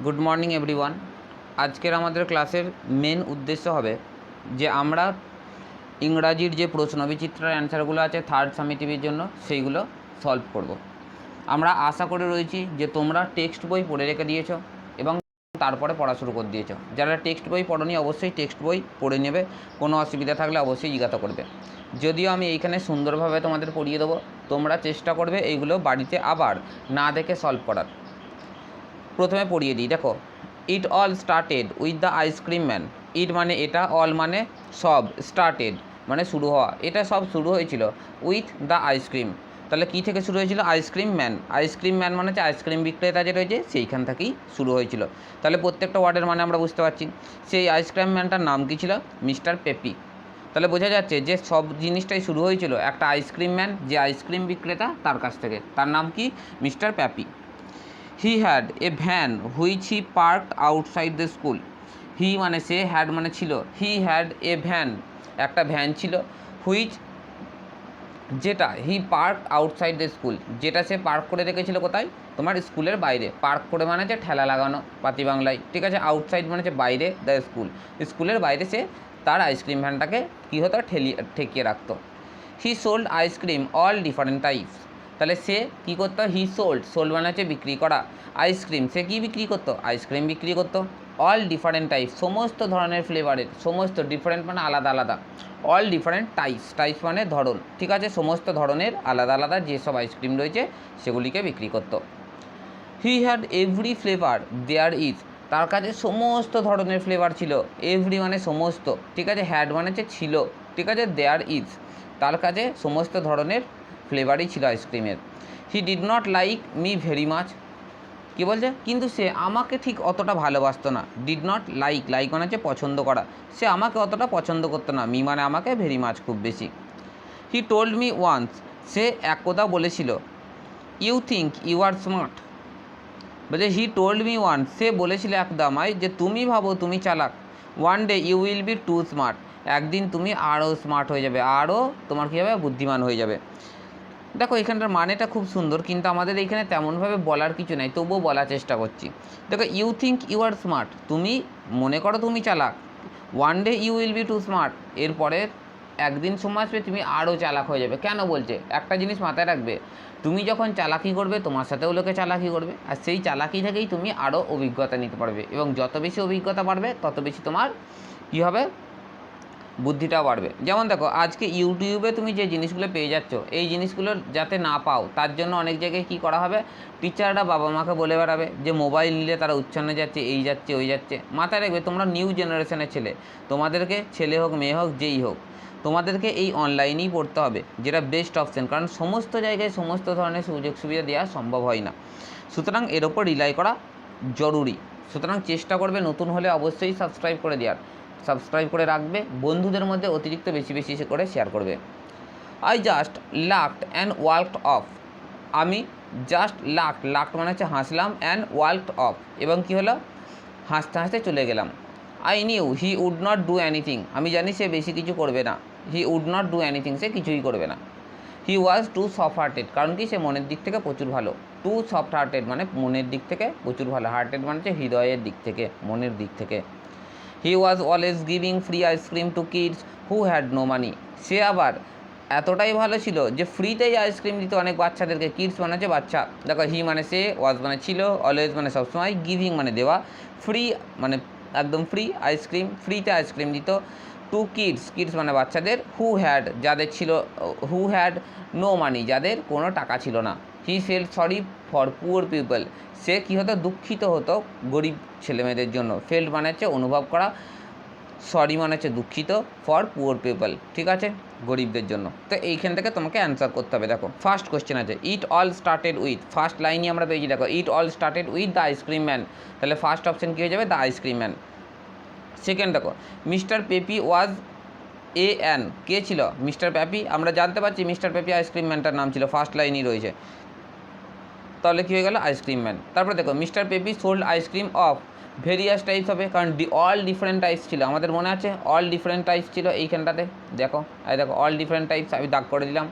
Good morning everyone. আজকের আমাদের ক্লাসের মেন উদ্দেশ্য হবে যে আমরা ইংরাজির যে প্রশ্নবিচিত্রার অ্যান্সারগুলো আছে থার্ড সামেটিভের জন্য সেইগুলো সলভ করব। আমরা আশা করে রয়েছি যে তোমরা টেক্সট বই পড়ে রেখে দিয়েছো এবং তারপরে পড়া শুরু করে দিয়েছো। যারা টেক্সট বই পড়োনি অবশ্যই টেক্সট বই পড়ে নেবে, কোনো অসুবিধা থাকলে অবশ্যই জিজ্ঞাসা করবে। যদিও আমি এইখানে সুন্দরভাবে তোমাদের পড়িয়ে দেবো, তোমরা চেষ্টা করবে এইগুলো বাড়িতে আবার না দেখে সলভ করার। প্রথমে পড়িয়ে দিই, দেখো, it all started with the ice cream man. It মানে এটা, অল মানে সব, স্টার্টেড মানে শুরু হওয়া, এটা সব শুরু হয়েছিল উইথ দ্য আইসক্রিম। তাহলে কী থেকে শুরু হয়েছিল? Ice cream man. আইসক্রিম ম্যান মানে হচ্ছে আইসক্রিম বিক্রেতা যে রয়েছে সেইখান থেকেই শুরু হয়েছিল। তাহলে প্রত্যেকটা ওয়ার্ডের মানে আমরা বুঝতে পারছি। সেই আইসক্রিম ম্যানটার নাম কী ছিল? Mister peppy. তাহলে বোঝা যাচ্ছে যে সব জিনিসটাই শুরু হয়েছিল একটা আইসক্রিম ম্যান, যে আইসক্রিম বিক্রেতা তার কাছ থেকে। তার নাম কি? Mister Pappy. He had a van which he parked outside the school. He মানে সে, হ্যাড মানে ছিল। হি হ্যাড এ ভ্যান, একটা ভ্যান ছিল, হুইচ যেটা, he park outside the school, যেটা সে পার্ক করে রেখেছিল কোথায়? তোমার স্কুলের বাইরে। পার্ক করে মানে হচ্ছে ঠেলা লাগানো পাতি বাংলায়, ঠিক আছে। আউটসাইড মানে হচ্ছে বাইরে, দ্য স্কুল, স্কুলের বাইরে সে তার আইসক্রিম ভ্যানটাকে কী হতো? ঠেকিয়ে রাখতো। He sold ice cream all different types. তাহলে সে কী করতো? হি সোল্ড, সোল্ড মানে হচ্ছে বিক্রি করা, আইসক্রিম সে কী বিক্রি করতো? আইসক্রিম বিক্রি করতো। অল ডিফারেন্ট টাইপস সমস্ত ধরনের ফ্লেভারের, সমস্ত, ডিফারেন্ট মানে আলাদা আলাদা, অল ডিফারেন্ট টাইপস, টাইপস মানে ধরন, ঠিক আছে। সমস্ত ধরনের আলাদা আলাদা যেসব আইসক্রিম রয়েছে সেগুলিকে বিক্রি করতো। He had every flavour there is, তার কাছে সমস্ত ধরনের ফ্লেভার ছিল। এভরি মানে সমস্ত, ঠিক আছে। হ্যাড মানে হচ্ছে ছিল, ঠিক আছে। দেয়ার ইজ, তার কাছে সমস্ত ধরনের ফ্লেভারই ছিল আইসক্রিমের। He did not like me very much, কী বলছে? কিন্তু সে আমাকে ঠিক অতটা ভালোবাসতো না। ডিড নট লাইক, লাইক মানে হচ্ছে পছন্দ করা, সে আমাকে অতটা পছন্দ করতো না। মি মানে আমাকে, ভেরি মাচ খুব বেশি। হি টোল্ড মি ওয়ান্স, সে একদা বলেছিল, you think you are smart. বলছে হি টোল্ড মি ওয়ান্স, সে বলেছিল একদা আমায় যে তুমি ভাবো তুমি চালাক। One day you will be two smart, একদিন তুমি আরও স্মার্ট হয়ে যাবে, আরও তোমার কী হবে? বুদ্ধিমান হয়ে যাবে। দেখো এখানটার মানেটা খুব সুন্দর, কিন্তু আমাদের এইখানে তেমনভাবে বলার কিছু নাই, তবুও বলার চেষ্টা করছি। দেখো, you think you are smart, তুমি মনে করো তুমি চালাক। One day you will be two smart, এরপরে একদিন সময় আসবে তুমি আরও চালাক হয়ে যাবে। কেন বলছে? একটা জিনিস মাথায় রাখবে, তুমি যখন চালাকি করবে তোমার সাথেও লোকে চালাকি করবে, আর সেই চালাকি থেকেই তুমি আরও অভিজ্ঞতা নিতে পারবে, এবং যত বেশি অভিজ্ঞতা বাড়বে তত বেশি তোমার কী হবে? বুদ্ধিটাও বাড়বে। যেমন দেখো, আজকে ইউটিউবে তুমি যে জিনিসগুলো পেয়ে যাচ্ছ, এই জিনিসগুলো যাতে না পাও তার জন্য অনেক জায়গায় কী করা হবে? টিচাররা বাবা মাকে বলে বেড়াবে যে মোবাইল নিলে তারা উচ্ছন্নে যাচ্ছে, এই যাচ্ছে ওই যাচ্ছে। মাথায় রাখবে তোমরা নিউ জেনারেশনের ছেলে, তোমাদেরকে ছেলে হোক মেয়ে হোক যেই হোক, তোমাদেরকে এই অনলাইনেই পড়তে হবে, যেটা বেস্ট অপশান। কারণ সমস্ত জায়গায় সমস্ত ধরনের সুযোগ সুবিধা দেওয়া সম্ভব হয় না, সুতরাং এর ওপর রিলাই করা জরুরি। সুতরাং চেষ্টা করবে নতুন হলে অবশ্যই সাবস্ক্রাইব করে দেওয়ার, সাবস্ক্রাইব করে রাখবে, বন্ধুদের মধ্যে অতিরিক্ত বেশি বেশি করে শেয়ার করবে। I just laughed and walked off, আমি জাস্ট লাকড, লাকড মানে হচ্ছে হাসলাম, অ্যান্ড ওয়ার্কড অফ, এবং কী হলো? হাসতে হাসতে চলে গেলাম। I knew he would not do anything, আমি জানি সে বেশি কিছু করবে না। He would not do anything, সে কিছুই করবে না। He was too soft hearted, কারণ কি? সে মনের দিক থেকে প্রচুর ভালো। টু সফট হার্টেড মানে মনের দিক থেকে প্রচুর ভালো, হার্টেড মানে হচ্ছে হৃদয়ের দিক থেকে, মনের দিক থেকে। He was always giving free ice cream to kids who had no money, সে আবার এতটাই ভালো ছিল যে ফ্রিতেই আইসক্রিম দিত অনেক বাচ্চাদেরকে। কিডস মানে হচ্ছে বাচ্চা। দেখো, হি মানে সে, ওয়াজ মানে ছিল, অলওয়েজ মানে সবসময়, গিভিং মানে দেওয়া, ফ্রি মানে একদম ফ্রি আইসক্রিম, ফ্রিতে আইসক্রিম দিত। টু কিডস, কিডস মানে বাচ্চাদের, হু হ্যাড যাদের ছিল, হু হ্যাড নো মানি যাদের কোনো টাকা ছিল না। He felt sorry for poor people, সে কী হতো? দুঃখিত হতো গরিব ছেলেমেয়েদের জন্য। ফেল্ট মানে হচ্ছে অনুভব করা, সরি মানে হচ্ছে দুঃখিত, ফর পুয়ার পিপল, ঠিক আছে, গরিবদের জন্য। তো এইখান থেকে তোমাকে অ্যান্সার করতে হবে। দেখো ফার্স্ট কোশ্চেন আছে, it all started with, first লাইনই আমরা পেয়েছি। দেখো, it all started with the ice cream man, তাহলে ফার্স্ট অপশন কী হয়ে যাবে? The ice cream man. সেকেন্ড দেখো, mister Peppy was a an, কে ছিল? মিস্টার পেপি, আমরা জানতে পারছি মিস্টার পেপি আইসক্রিম ম্যানটার নাম ছিল, ফার্স্ট লাইনই রয়েছে, তাহলে কী হয়ে গেল? Ice cream man. তারপরে দেখো, mister peppy sold ice cream of various types হবে, কারণ অল ডিফারেন্ট টাইপস ছিল, আমাদের মনে আছে অল ডিফারেন্ট টাইপস ছিল এইখানটাতে। দেখো, এই দেখো অল ডিফারেন্ট টাইপস, আমি দাগ করে দিলাম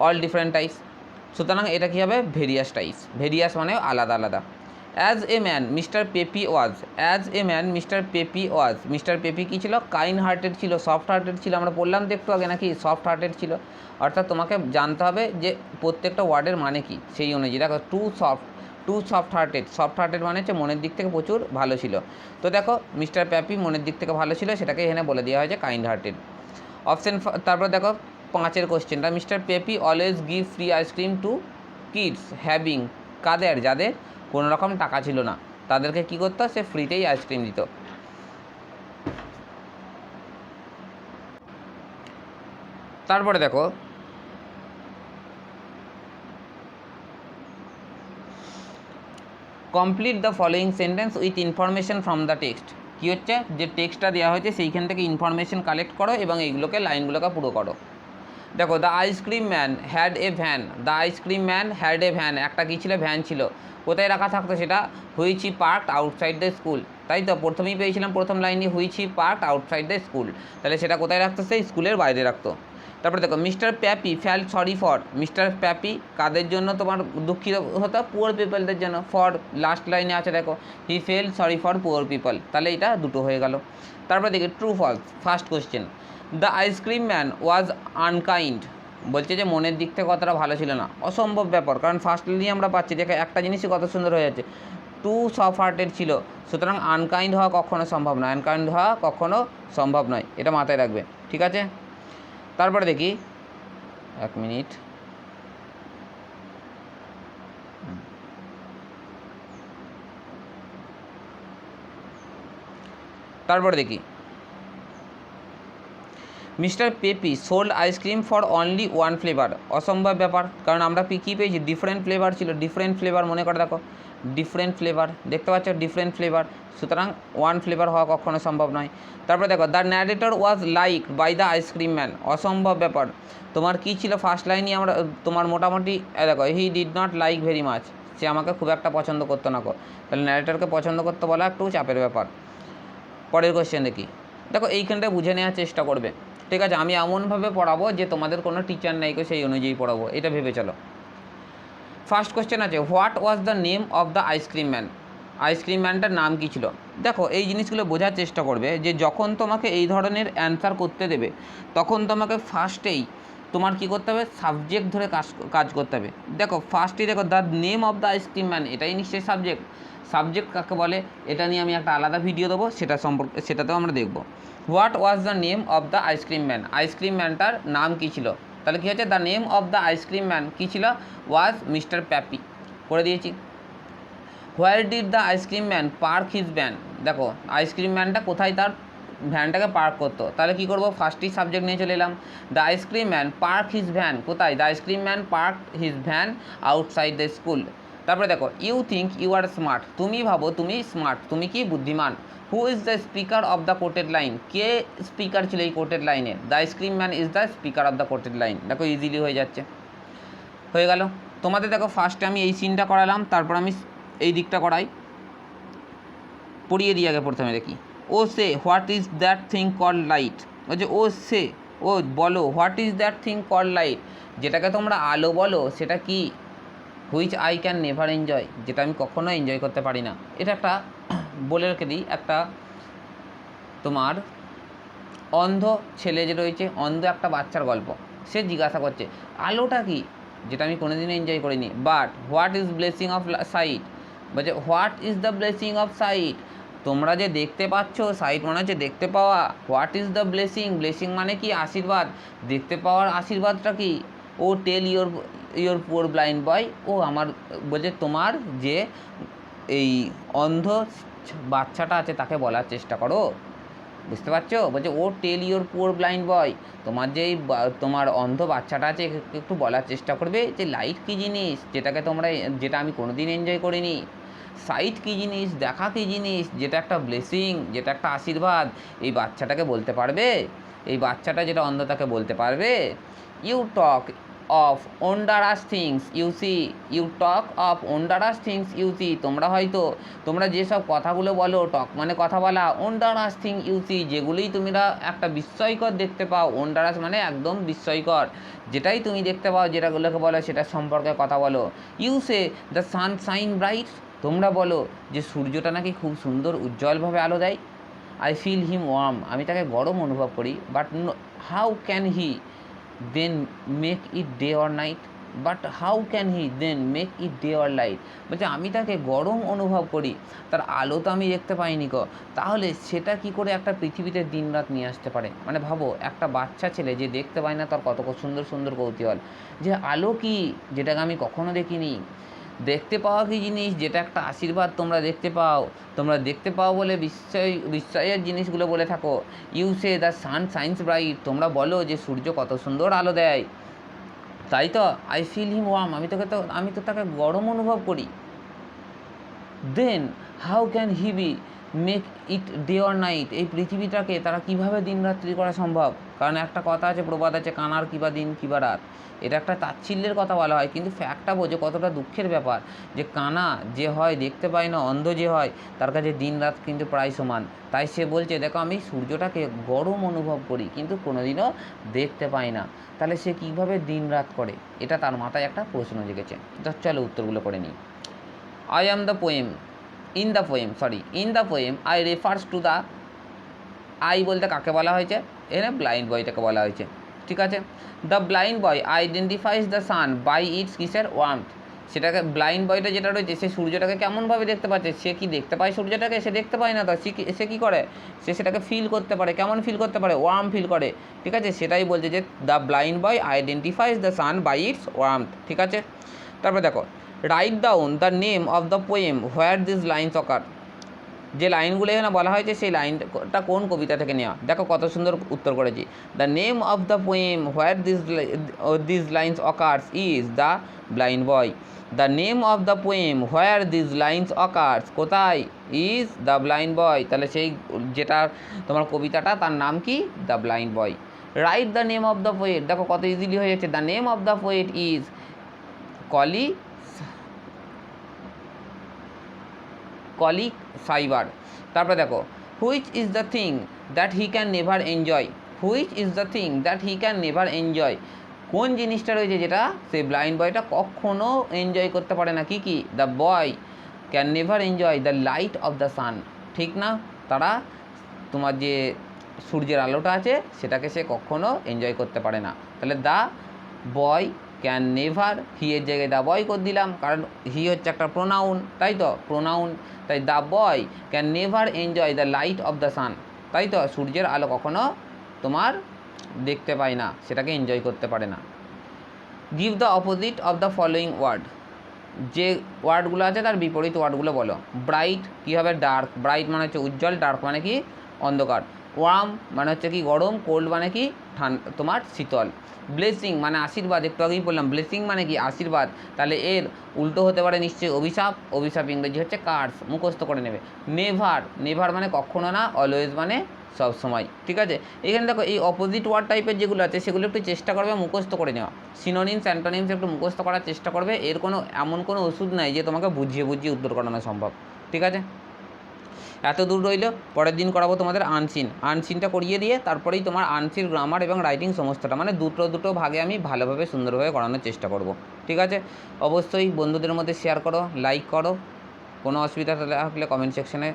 অল ডিফারেন্ট টাইপস, সুতরাং এটা কী হবে? ভেরিয়াস টাইপস, ভেরিয়াস মানে আলাদা আলাদা। As a man mister Peppy was, as a man mister Peppy was, mister Peppy কী ছিল, কাইন্ড হার্টেড ছিল, সফট হার্টেড ছিল। আমরা বললাম তো একটু আগে নাকি সফট হার্টেড ছিল। অর্থাৎ তোমাকে জানতে হবে যে প্রত্যেকটা ওয়ার্ডের মানে কি, সেই অনুযায়ী। দেখো two soft hearted, soft hearted মানে হচ্ছে মনের দিক থেকে প্রচুর ভালো ছিল। তো দেখো মিস্টার পেপি মনের দিক থেকে ভালো ছিল, সেটাকে এখানে বলে দেওয়া হয়েছে কাইন্ড হার্টেড। অপশান তারপর দেখো 5 কোশ্চেনটা, mister Peppy always give free ice cream to kids having, কাদের, যাদের কোনো রকম টাকা ছিল না, তাদেরকে কী করতো, সে ফ্রিতেই আইসক্রিম দিত। তারপরে দেখো complete the following sentence with information from the text. কী হচ্ছে, যে টেক্সটটা দেওয়া হয়েছে সেইখান থেকে ইনফরমেশন কালেক্ট করো এবং এইগুলোকে লাইনগুলোকে পুরো করো। দেখো the ice cream man had a van, the ice cream man had a van, একটা কী ছিল, ভ্যান ছিল। কোথায় রাখা থাকতো সেটা, which he parked outside the school, তাই তো প্রথমেই পেয়েছিলাম প্রথম লাইনে, which he parked outside the school, তাহলে সেটা কোথায় রাখতো, সেই স্কুলের বাইরে রাখতো। তারপরে দেখো mister Pappy felt sorry for, mister Pappy কাদের জন্য তোমার দুঃখিত হতো, পুয়ার পিপলদের জন্য। ফর লাস্ট লাইনে আছে দেখো, he fell sorry for poor people, তাহলে এটা দুটো হয়ে গেল। তারপরে দেখি true false, first question, the ice cream man was unkind, বলছে যে মনের দিক থেকে কতটা ভালো ছিল না, অসম্ভব ব্যাপার, কারণ ফার্স্ট লাইনে আমরা পাচ্ছি দেখে একটা জিনিসই কত সুন্দর হয়ে যাচ্ছে, টু সফট হার্টেড ছিল, সুতরাং আনকাইন্ড হওয়া কখনো সম্ভব নয়, আনকাইন্ড হওয়া কখনো সম্ভব নয়, এটা মাথায় রাখবে, ঠিক আছে। তারপরে দেখি 1 মিনিট, তারপরে দেখি mister peppy sold ice cream for only one flavour, অসম্ভব ব্যাপার, কারণ আমরা কী পেয়েছি, ডিফারেন্ট ফ্লেভার ছিল, ডিফারেন্ট ফ্লেভার মনে করে দেখো, ডিফারেন্ট ফ্লেভার দেখতে পাচ্ছ, ডিফারেন্ট ফ্লেভার, সুতরাং ওয়ান ফ্লেভার হওয়া কখনো সম্ভব নয়। তারপরে দেখো the narrator was like by the ice cream man, অসম্ভব ব্যাপার, তোমার কী ছিল ফার্স্ট লাইনই আমরা তোমার মোটামুটি দেখো, he did not like very much, সে আমাকে খুব একটা পছন্দ করতো না গো, তাহলে ন্যারেটরকে পছন্দ করতে বলা একটু চাপের ব্যাপার। পরের কোয়েশ্চেন দেখি, দেখো এইখানটা বুঝে নেওয়ার চেষ্টা করবে, ঠিক আছে। আমি এমনভাবে পড়াবো যে তোমাদের কোনো টিচার নেই, সেই অনুযায়ী পড়াবো, এটা ভেবে চলো। ফার্স্ট কোয়েশ্চেন আছে, what was the name of the ice cream man, ice cream ম্যানটার নাম কী ছিল। দেখো এই জিনিসগুলো বোঝার চেষ্টা করবে যে যখন তোমাকে এই ধরনের অ্যান্সার করতে দেবে, তখন তোমাকে ফার্স্টেই তোমার কী করতে হবে, সাবজেক্ট ধরে কাজ করতে হবে। দেখো ফার্স্টেই দেখো the name of the ice cream man, এটাই নিশ্চয়ই সাবজেক্ট, সাবজেক্ট কাকে বলে এটা নিয়ে আমি একটা আলাদা ভিডিও দেবো, সেটাতেও আমরা দেখব। What was the name of the ice cream man, ice cream ম্যানটার নাম কী ছিল, তাহলে কী হচ্ছে, the name of the ice cream man কী ছিল, ওয়াজ মিস্টার প্যাপি, করে দিয়েছি। Where did the ice cream man park his van, দেখো আইসক্রিম ম্যানটা কোথায় তার ভ্যানটাকে পার্ক করতো, তাহলে কী করবো, ফার্স্টই সাবজেক্ট নিয়ে চলে এলাম, the ice cream man park his van, কোথায়, the ice cream man park his van outside the school. তারপরে দেখো you think you are smart, তুমি ভাবো তুমি স্মার্ট, তুমি কি বুদ্ধিমান। Who is the speaker of the quoted line, কে স্পিকার ছিল এই কোটেড লাইনে, the ice cream man is the speaker of the quoted line, দেখো ইজিলি হয়ে যাচ্ছে, হয়ে গেল। তোমাদের দেখো ফার্স্টে আমি এই সিনটা করালাম, তারপর আমি এই দিকটা করাই, পড়িয়ে দিই আগে প্রথমে দেখি। O say what is that thing call light, বলছে ও সে, ও বলো, what is that thing call light, যেটাকে তোমরা আলো বলো সেটা কি, which I can never enjoy, যেটা আমি কখনো এনজয় করতে পারি না। এটা একটা বলে রেখে দিই, একটা তোমার অন্ধ ছেলে যে রয়েছে, অন্ধ একটা বাচ্চার গল্প, সে জিজ্ঞাসা করছে আলোটা কি, যেটা আমি কোনোদিনও এনজয় করিনি, but what is blessing of sight, বলছে what is the blessing of sight, তোমরা যে দেখতে পাচ্ছ, সাইট মানে হচ্ছে দেখতে পাওয়া, what is the blessing, blessing মানে কি, আশীর্বাদ, দেখতে পাওয়ার আশীর্বাদটা কি, O tell your poor blind boy, ও আমার বলছে তোমার যে এই অন্ধ বাচ্চাটা আছে তাকে বলার চেষ্টা করো, বুঝতে পারছো, বলছে O tell your poor blind boy, তোমার যে তোমার অন্ধ বাচ্চাটা আছে একটু বলার চেষ্টা করবে যে লাইট কী জিনিস, যেটা আমি কোনোদিন এনজয় করিনি, সাইট কী জিনিস, দেখা কী জিনিস, যেটা একটা ব্লেসিং, যেটা একটা আশীর্বাদ, এই বাচ্চাটাকে বলতে পারবে, এই বাচ্চাটা যেটা অন্ধ তাকে বলতে পারবে। You talk of wondrous things you see, you talk of wondrous things you see, তোমরা যেসব কথাগুলো বলো, টক মানে কথা বলা, ওন্ডারাস থিং ইউ সি, যেগুলোই তোমরা একটা বিস্ময়কর দেখতে পাও, ওন্ডারাস মানে একদম বিস্ময়কর, যেটাই তুমি দেখতে পাও, যেটাগুলোকে বলো সেটা সম্পর্কে কথা বলো। You say the sun shine bright, তোমরা বলো যে সূর্যটা নাকি খুব সুন্দর উজ্জ্বলভাবে আলো দেয়। আই ফিল হিম ওয়ার্ম, আমি তাকে গরম অনুভব করি। But how can he then make eat day or night, বলছে আমি তাকে গরম অনুভব করি, তার আলো তো আমি দেখতে পাইনি গো, তাহলে সেটা কি করে একটা পৃথিবীতে দিন রাত নিয়ে আসতে পারে? মানে ভাবো, একটা বাচ্চা ছেলে যে দেখতে পায় না, তার কত সুন্দর সুন্দর কৌতূহল যে আলো কি, যেটাকে আমি কখনো দেখিনি। দেখতে পাওয়া কি জিনিস, যেটা একটা আশীর্বাদ। তোমরা দেখতে পাও বলে বিস্ময়ের জিনিসগুলো বলে থাকো। You say the sun shines bright, তোমরা বলো যে সূর্য কত সুন্দর আলো দেয়, তাই তো। আই ফিল হিম ওয়ার্ম, আমি তো তাকে গরম অনুভব করি। দেন how can he be make eat day or night, এই পৃথিবীটাকে তারা কীভাবে দিন রাত্রি করা সম্ভব? কারণ একটা কথা আছে, প্রবাদ আছে, কানার কিবা দিন কিবা রাত। এটা একটা তাচ্ছিল্যের কথা বলা হয়, কিন্তু ফ্যাক্টটা বোঝো কতটা দুঃখের ব্যাপার যে কানা যে হয়, দেখতে পায় না, অন্ধ যে হয়, তার কাছে দিন রাত কিন্তু প্রায় সমান। তাই সে বলছে দেখো আমি সূর্যটাকে গরম অনুভব করি কিন্তু কোনোদিনও দেখতে পাই না। তাহলে সে কীভাবে দিন রাত করে? এটা তার মাথায় একটা প্রশ্ন জেগেছে। চলো উত্তরগুলো করে নিই। I am the poem. In the poem, I refers to the, I বলতে কাকে বলা হয়েছে? এখানে ব্লাইন্ড বয়টাকে বলা হয়েছে, ঠিক আছে। The blind boy identifies the sun by it's কিসের ওয়ার্মথ, সেটাকে ব্লাইন্ড বয়টা যেটা রয়েছে সে সূর্যটাকে কেমনভাবে দেখতে পাচ্ছে? সে কি দেখতে পায় সূর্যটাকে? সে দেখতে পায় না, তো সে কী করে? সে সেটাকে ফিল করতে পারে। কেমন ফিল করতে পারে? ওয়ার্ম ফিল করে, ঠিক আছে। সেটাই বলছে যে the blind boy identifies the sun by its warmth, ঠিক আছে। তারপরে দেখো, write down the name of the poem where this lines occur, যে লাইনগুলো এখানে বলা হয়েছে সেই লাইনটা কোন কবিতা থেকে নেওয়া? দেখো কত সুন্দর উত্তর করেছি। The name of the poem where this lines occurs is the blind boy. The name of the poem where this lines occurs, কোথায়? Is the blind boy. তাহলে সেই যেটা তোমার কবিতাটা, তার নাম কি? The blind boy. Write the name of the poet, দেখো কত ইজিলি হয়ে যাচ্ছে। The name of the poet is Colley Cibber. তারপরে দেখো, which is the thing that he can never enjoy, কোন জিনিসটা রয়েছে যেটা সেই ব্লাইন্ড বয়টা কখনো এনজয় করতে পারে না? কি? The boy can never enjoy the light off the sun, ঠিক না? তারা তোমার যে সূর্যের আলোটা আছে সেটাকে সে কখনো এনজয় করতে পারে না। তাহলে দ্য বয় ক্যান নেভার, হি এর জায়গায় দ্য বয় করে দিলাম, কারণ হি হচ্ছে একটা প্রোনাউন, তাই তো, প্রোনাউন। তাই the boy can never enjoy the light off the sun, তাই তো, সূর্যের আলো কখনো তোমার দেখতে পায় না, সেটাকে এনজয় করতে পারে না। Give the opposite of the following word, যে ওয়ার্ডগুলো আছে তার বিপরীত ওয়ার্ডগুলো বলো। ব্রাইট কী হবে? ডার্ক। ব্রাইট মানে হচ্ছে উজ্জ্বল, ডার্ক মানে কি? অন্ধকার। ওয়ার্ম মানে হচ্ছে কি? গরম। কোল্ড মানে কি? তোমার শীতল। ব্লেসিং মানে আশীর্বাদ, একটু আগেই বললাম ব্লেসিং মানে কি? আশীর্বাদ। তাহলে এর উল্টো হতে পারে নিশ্চয়ই অভিশাপ। অভিশাপ ইংরেজি হচ্ছে কার্স, মুখস্থ করে নেবে। নেভার মানে কখনো না, অলওয়েজ মানে সব সময়, ঠিক আছে। এখানে দেখো এই অপোজিট ওয়ার্ড টাইপের যেগুলো আছে সেগুলো একটু চেষ্টা করবে মুখস্থ করে নেওয়া। সিনোনিমস, অ্যান্টোনিমস একটু মুখস্থ করার চেষ্টা করবে। এর এমন কোনো ওষুধ নাই যে তোমাকে বুঝিয়ে উত্তর করানো সম্ভব, ঠিক আছে। এত দূর রইল, পরের দিন করাবো তোমাদের আনসিনটা করিয়ে দিয়ে তারপরেই তোমার আনসিন গ্রামার এবং রাইটিং সমস্তটা, মানে দুটো ভাগে আমি ভালোভাবে সুন্দরভাবে করানোর চেষ্টা করব, ঠিক আছে। অবশ্যই বন্ধুদের মধ্যে শেয়ার করো, লাইক করো, কোনো অসুবিধা থাকলে কমেন্ট সেকশনে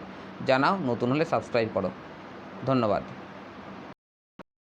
জানাও, নতুন হলে সাবস্ক্রাইব করো। ধন্যবাদ।